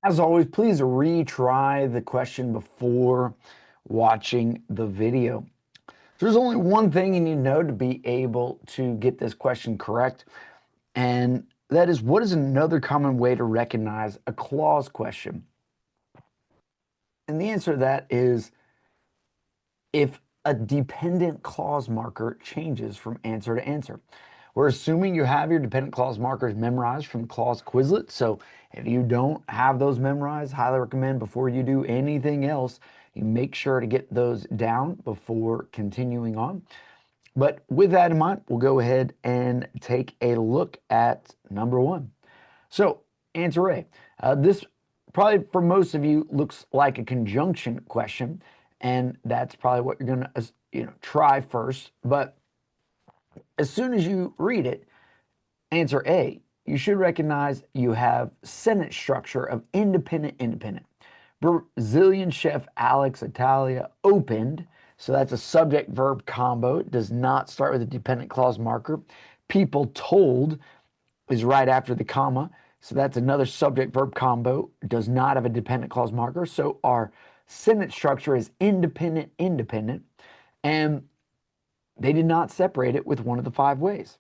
As always, please retry the question before watching the video. There's only one thing you need to know to be able to get this question correct, and that is, what is another common way to recognize a clause question? And the answer to that is if a dependent clause marker changes from answer to answer. We're assuming you have your dependent clause markers memorized from the clause Quizlet. So if you don't have those memorized, highly recommend before you do anything else, you make sure to get those down before continuing on. But with that in mind, we'll go ahead and take a look at number one. So answer A. This probably for most of you looks like a conjunction question, and that's probably what you're going to try first. But as soon as you read it, answer A, you should recognize you have sentence structure of independent. Brazilian chef Alex Italia opened. So that's a subject verb combo. It does not start with a dependent clause marker. People told is right after the comma. So that's another subject verb combo. It does not have a dependent clause marker. So our sentence structure is independent. And they did not separate it with one of the 5 ways.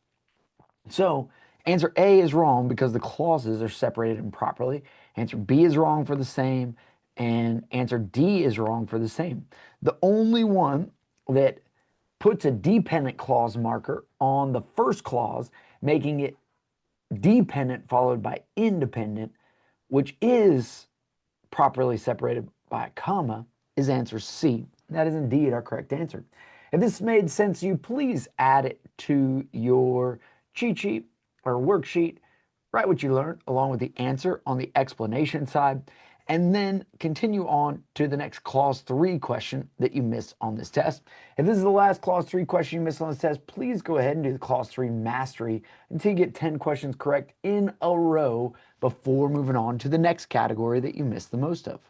So answer A is wrong because the clauses are separated improperly. Answer B is wrong for the same. And answer D is wrong for the same. The only one that puts a dependent clause marker on the first clause, making it dependent followed by independent, which is properly separated by a comma, is answer C. That is indeed our correct answer. If this made sense to you, please add it to your cheat sheet or worksheet. Write what you learned along with the answer on the explanation side, and then continue on to the next clause 3 question that you missed on this test. If this is the last clause 3 question you missed on this test, please go ahead and do the clause 3 mastery until you get 10 questions correct in a row before moving on to the next category that you missed the most of.